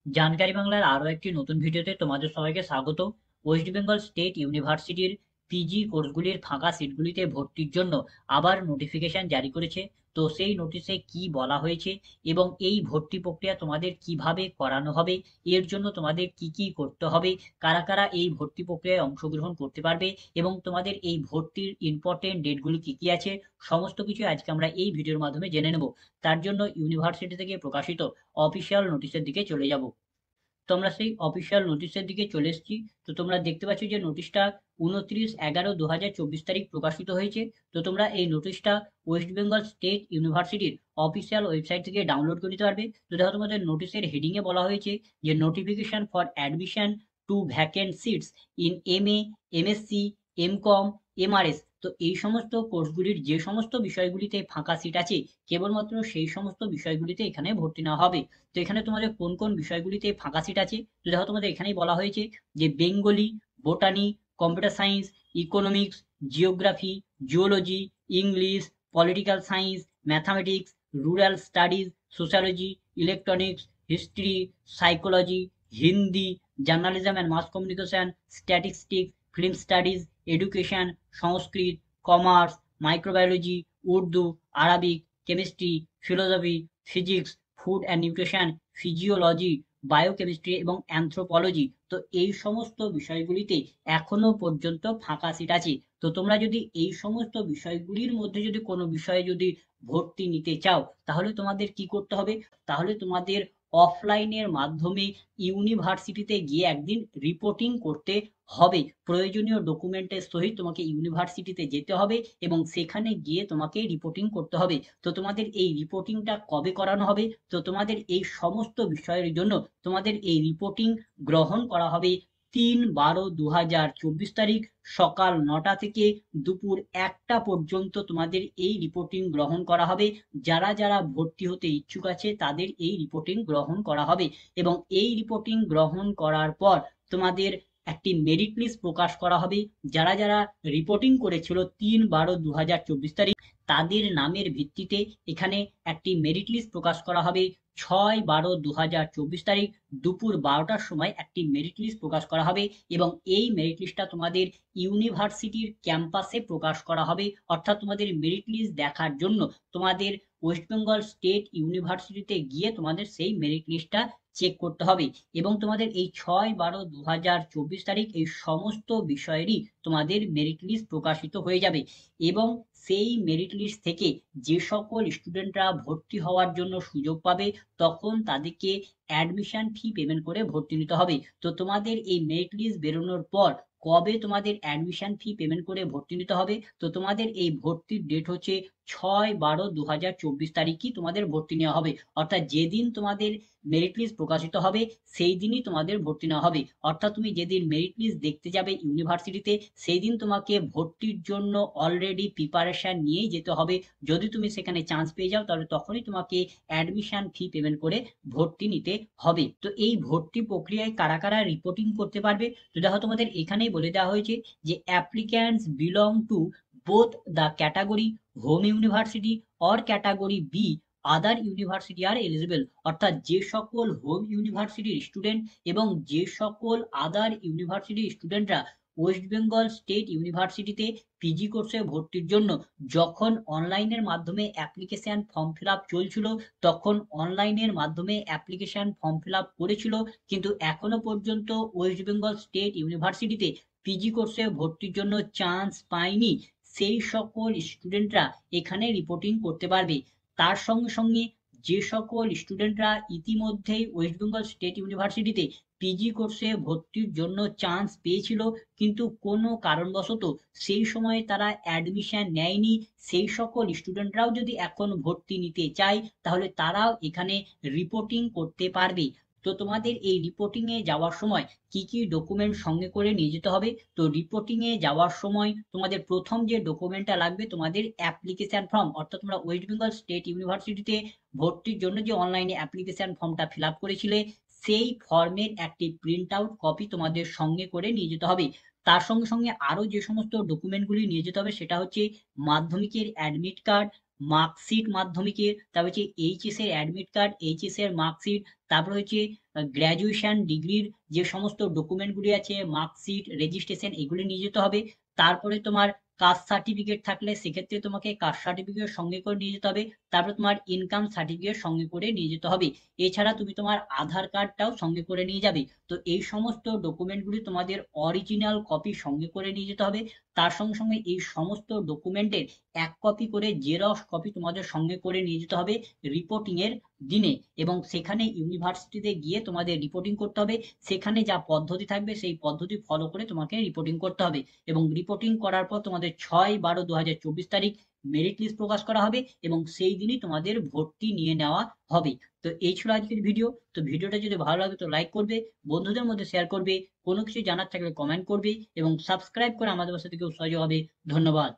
জানকারি বাংলার আরো একটি নতুন ভিডিওতে তোমাদের সবাইকে স্বাগত। ওয়েস্ট বেঙ্গল স্টেট ইউনিভার্সিটির পিজি কোর্সগুলির ফাঁকা সিটগুলিতে ভর্তির জন্য আবার নোটিফিকেশন জারি করেছে। তো সেই নোটিশে কি বলা হয়েছে এবং এই ভর্তি প্রক্রিয়া তোমাদের কিভাবে করানো হবে, এর জন্য তোমাদের কি কি করতে হবে, কারা কারা এই ভর্তি প্রক্রিয়ায় অংশগ্রহণ করতে পারবে এবং তোমাদের এই ভর্তির ইম্পর্টেন্ট ডেটগুলি কি কি আছে, সমস্ত কিছু আজকে আমরা এই ভিডিওর মাধ্যমে জেনে নেব। তার জন্য ইউনিভার্সিটি থেকে প্রকাশিত অফিসিয়াল নোটিশের দিকে চলে যাব। তো আমরা সেই অফিসিয়াল নোটিশের দিকে চলে এসেছি। তো তোমরা দেখতে পাচ্ছ যে নোটিশটা 29/11/2024 তারিখ প্রকাশিত হয়েছে। তো তোমরা এই নোটিশটা ওয়েস্ট বেঙ্গল স্টেট ইউনিভার্সিটির অফিসিয়াল ওয়েবসাইট থেকে ডাউনলোড করে নিতে পারবে। তো দেখো তোমাদের নোটিশের হেডিংয়ে বলা হয়েছে যে notification for admission to vacant seats in MA, MSc, MCom, MRS. তো এই সমস্ত কোর্সগুলির যে সমস্ত বিষয়গুলিতে ফাঁকা সিট আছে, কেবলমাত্র সেই সমস্ত বিষয়গুলিতে এখানে ভর্তি নেওয়া হবে। তো এখানে তোমাদের কোন কোন বিষয়গুলিতে ফাঁকা সিট আছে, তো দেখো তোমাদের এখানেই বলা হয়েছে যে Bengali, botany, computer science, economics, geography, geology, English, political science, mathematics, rural studies, sociology, electronics, history, psychology, Hindi, journalism and mass communication, statistics, film studies, education, Sanskrit, commerce, microbiology, Urdu, Arabic, chemistry, philosophy, physics, food and nutrition, physiology, biochemistry এবং anthropology. তো এই সমস্ত বিষয়গুলিতে এখনো পর্যন্ত ফাঁকা seat আছে। তো তোমরা যদি এই সমস্ত বিষয়গুলির মধ্যে যদি কোনো বিষয়ে যদি ভর্তি নিতে চাও, তাহলে তোমাদের কি করতে হবে, তাহলে তোমাদের অফলাইনের মাধ্যমে ইউনিভার্সিটিতে গিয়ে একদিন রিপোর্টিং করতে হবে। প্রয়োজনীয় ডকুমেন্টের সহিত তোমাকে ইউনিভার্সিটিতে যেতে হবে এবং সেখানে গিয়ে তোমাকে রিপোর্টিং করতে হবে। তো তোমাদের এই রিপোর্টিংটা কবে করানো হবে, তো তোমাদের এই সমস্ত বিষয়ের জন্য তোমাদের এই রিপোর্টিং গ্রহণ করা হবে 3/12/2024 তারিখ সকাল 9টা থেকে দুপুর 1টা পর্যন্ত তোমাদের এই রিপোর্টিং গ্রহণ করা হবে। যারা যারা ভর্তি হতে ইচ্ছুক আছে তাদের এই রিপোর্টিং গ্রহণ করা হবে এবং এই রিপোর্টিং গ্রহণ করার পর তোমাদের একটি মেরিট লিস্ট প্রকাশ করা হবে। যারা যারা রিপোর্টিং করেছিল 3/12/2024 তারিখ, তাদের নামের ভিত্তিতে এখানে একটি মেরিট লিস্ট প্রকাশ করা হবে। 6/12/2024 তারিখ দুপুর 12টার সময় একটি মেরিট লিস্ট প্রকাশ করা হবে এবং এই মেরিট লিস্টটা তোমাদের ইউনিভার্সিটির ক্যাম্পাসে প্রকাশ করা হবে। অর্থাৎ তোমাদের মেরিট লিস্ট দেখার জন্য তোমাদের ওয়েস্ট বেঙ্গল স্টেট ইউনিভার্সিটিতে গিয়ে তোমাদের সেই মেরিট লিস্টটা চেক করতে হবে এবং তোমাদের এই 6/12/2024 তারিখ এই সমস্ত বিষয়েরই তোমাদের মেরিট লিস্ট প্রকাশিত হয়ে যাবে এবং সেই মেরিট লিস্ট থেকে যে সকল স্টুডেন্টরা ভর্তি হওয়ার জন্য সুযোগ পাবে, তখন তাদেরকে অ্যাডমিশন ফি পেমেন্ট করে ভর্তি নিতে হবে। তো তোমাদের এই মেরিট লিস্ট বেরোনোর পর কবে তোমাদের অ্যাডমিশন ফি পেমেন্ট করে ভর্তি নিতে হবে, তো তোমাদের এই ভর্তির ডেট হচ্ছে 6/12/2024 তারিখই তোমাদের ভর্তি নেওয়া হবে। অর্থাৎ যেদিন তোমাদের মেরিট লিস্ট প্রকাশিত হবে সেই দিনই তোমাদের ভর্তি নেওয়া হবে। অর্থাৎ তুমি যেদিন মেরিট লিস্ট দেখতে যাবে ইউনিভার্সিটিতে, সেই দিন তোমাকে ভর্তির জন্য অলরেডি প্রিপারেশন নিয়েই যেতে হবে। যদি তুমি সেখানে চান্স পেয়ে যাও তাহলে তখনই তোমাকে অ্যাডমিশন ফি পেমেন্ট করে ভর্তি নিতে হবে। তো এই ভর্তি প্রক্রিয়ায় কারা কারা রিপোর্টিং করতে পারবে, তো দেখো তোমাদের এখানেই বলে দেওয়া হয়েছে যে applicants belong to both the category home university or category B other university are eligible. অর্থাৎ যে সকল হোম ইউনিভার্সিটির স্টুডেন্ট এবং যে সকল আদার ইউনিভার্সিটির স্টুডেন্টরা ওয়েস্ট বেঙ্গল স্টেট ইউনিভার্সিটিতে পিজি কোর্সে ভর্তির জন্য যখন অনলাইনের মাধ্যমে অ্যাপ্লিকেশন ফর্ম ফিল আপ চলছিল, তখন অনলাইনের মাধ্যমে অ্যাপ্লিকেশন ফর্ম ফিল আপ করেছিল কিন্তু এখনো পর্যন্ত ওয়েস্ট বেঙ্গল স্টেট ইউনিভার্সিটিতে পিজি কোর্সে ভর্তির জন্য চান্স পায়নি, সেই সকল স্টুডেন্টরা এখানে রিপোর্টিং করতে পারবে। তার সঙ্গে সঙ্গে যে সকল স্টুডেন্টরা ইতিমধ্যেই ওয়েস্ট বেঙ্গল স্টেট ইউনিভার্সিটিতে পিজি কোর্সে ভর্তির জন্য চান্স পেয়েছিল কিন্তু কোনো কারণবশত সেই সময়ে তারা অ্যাডমিশন নেয়নি, সেই সকল স্টুডেন্টরাও যদি এখন ভর্তি নিতে চায় তাহলে তারাও এখানে রিপোর্টিং করতে পারবে। তো তোমাদের এই রিপোর্টিং এ যাওয়ার সময় কি কি ডকুমেন্ট সঙ্গে করে নিয়ে যেতে হবে, তো রিপোর্টিং এ যাওয়ার সময় তোমাদের প্রথম যে ডকুমেন্টটা লাগবে তোমাদের অ্যাপ্লিকেশন ফর্ম। অর্থাৎ তোমরা ওয়েস্ট বেঙ্গল স্টেট ইউনিভার্সিটিতে ভর্তির জন্য যে অনলাইনে অ্যাপ্লিকেশন ফর্মটা ফিল আপ করেছিলে, সেই ফর্মের একটি প্রিন্ট আউট কপি তোমাদের সঙ্গে করে নিয়ে যেতে হবে। তার সঙ্গে সঙ্গে আরো যে সমস্ত ডকুমেন্টগুলি নিয়ে যেতে হবে সেটা হচ্ছে মাধ্যমিকের অ্যাডমিট কার্ড, মার্কশিট মাধ্যমিকের, তারপর হচ্ছে এইচএস এর অ্যাডমিট কার্ড, এইচএস এর মার্কশিট, তারপর হচ্ছে গ্র্যাজুয়েশন ডিগ্রির যে সমস্ত ডকুমেন্টগুলি আছে, মার্কশিট, রেজিস্ট্রেশন, এগুলি নিয়ে যেতে হবে। তারপরে তোমার কাস্ট সার্টিফিকেট থাকলে সেক্ষেত্রে তোমাকে কাস্ট সার্টিফিকেট সঙ্গে করে নিয়ে যেতে হবে। তারপরে তোমার ইনকাম সার্টিফিকেট সঙ্গে করে নিয়ে যেতে হবে। এছাড়া তুমি তোমার আধার কার্ডটাও সঙ্গে করে নিয়ে যাবে। তো এই সমস্ত ডকুমেন্টগুলি তোমাদের অরিজিনাল কপি সঙ্গে করে নিয়ে যেতে হবে। তার সঙ্গে সঙ্গে এই সমস্ত ডকুমেন্টের এক কপি করে জেরক্স কপি তোমাদের সঙ্গে করে নিয়ে যেতে হবে রিপোর্টিং এর দিনে। এবং সেখানে ইউনিভার্সিটিতে গিয়ে তোমাদের রিপোর্টিং করতে হবে। সেখানে যা পদ্ধতি থাকবে সেই পদ্ধতি ফলো করে তোমাকে রিপোর্টিং করতে হবে। এবং রিপোর্টিং করার পর তোমাদের 6/12/2024 তারিখ মেরিট লিস্ট প্রকাশ করা হবে এবং সেই দিনই তোমাদের ভর্তি নিয়ে নেওয়া হবে। তো এই ছিল আজকের ভিডিও। তো ভিডিওটা যদি ভালো লাগে তো লাইক করবে, বন্ধুদের মধ্যে শেয়ার করবে, কোনো কিছু জানার থাকলে কমেন্ট করবে এবং সাবস্ক্রাইব করে আমাদের সাথে কেউ সহযোগ হবে। ধন্যবাদ।